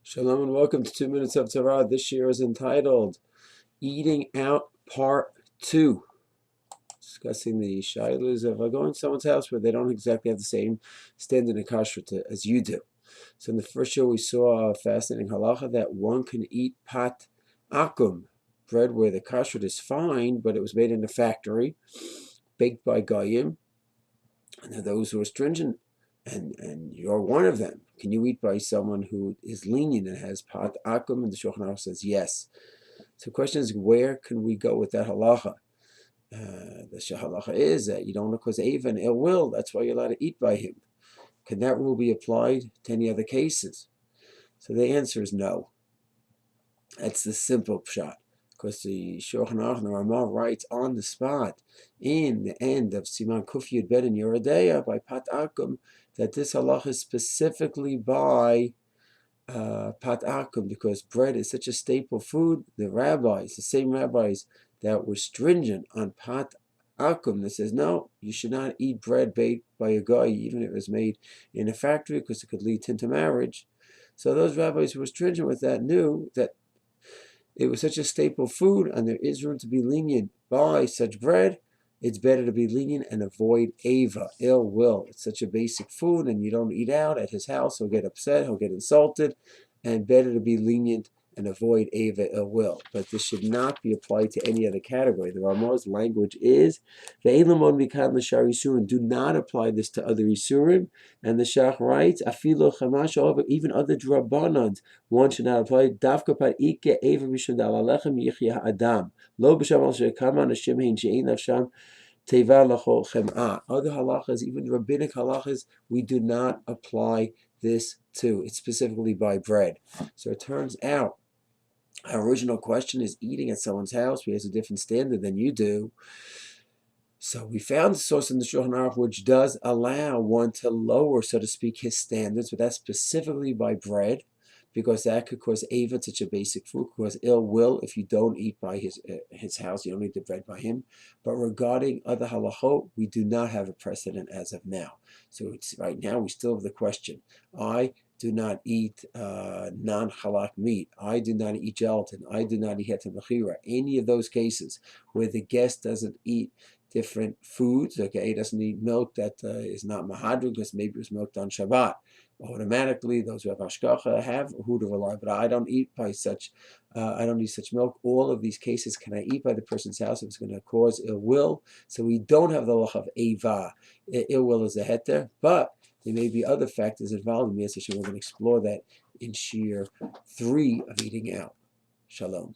Shalom and welcome to 2 Minutes of Torah. This year is entitled Eating Out Part 2. Discussing the shilas of going to someone's house where they don't exactly have the same standard in Kashrut as you do. So in the first show we saw a fascinating halacha that one can eat pat akum, bread where the kashrut is fine, but it was made in a factory, baked by goyim, and there are those who are stringent, and you're one of them. Can you eat by someone who is lenient and has pat akum? And the Shulchan Aruch says yes. So the question is, where can we go with that halacha? The halacha is that you don't want to cause ava and ill will. That's why you're allowed to eat by him. Can that rule be applied to any other cases? So the answer is no. That's the simple pshat. Because the Shulchan Aruch and the Ramah writes on the spot in the end of Siman Kuf ibid in Yoreh Daiah by Pat Akum that this halacha is specifically by Pat Akum because bread is such a staple food. The rabbis, the same rabbis that were stringent on Pat Akum, that says no, you should not eat bread baked by a guy even if it was made in a factory because it could lead to intermarriage. So those rabbis who were stringent with that knew that it was such a staple food and there is room to be lenient by such bread. It's better to be lenient and avoid ava, ill will. It's such a basic food and you don't eat out at his house. He'll get upset, he'll get insulted, and better to be lenient and avoid ava, ill will. But this should not be applied to any other category. The Ramah's language is, do not apply this to other isurim. And the Shach writes, even other drabanans, one should not apply. Dafka par ike ava mishum dal alechem yichya adam. Lo b'sham al shekama anashim hein she'ein nafsham teva lacho chem'ah. Other halachas, even rabbinic halachas, we do not apply this to. It's specifically by bread. So it turns out, our original question is eating at someone's house. He has a different standard than you do. So we found a source in the Shulchan Aruch which does allow one to lower, so to speak, his standards, but that's specifically by bread, because that could cause ava, such a basic food, could cause ill will if you don't eat by his house, you don't eat the bread by him. But regarding other halachot, we do not have a precedent as of now. So it's right now we still have the question. I do not eat non-halak meat. I do not eat gelatin. I do not eat heter mechira. Any of those cases where the guest doesn't eat different foods, okay, he doesn't eat milk that is not mahadrin because maybe it was milked on Shabbat. Automatically, those who have hashgacha have who to rely, but I don't eat by such. I don't eat such milk. All of these cases, can I eat by the person's house if it's going to cause ill will? So we don't have the law of ava. Ill will is a heter, but there may be other factors involved in this. We're going to explore that in Shir 3 of eating out. Shalom.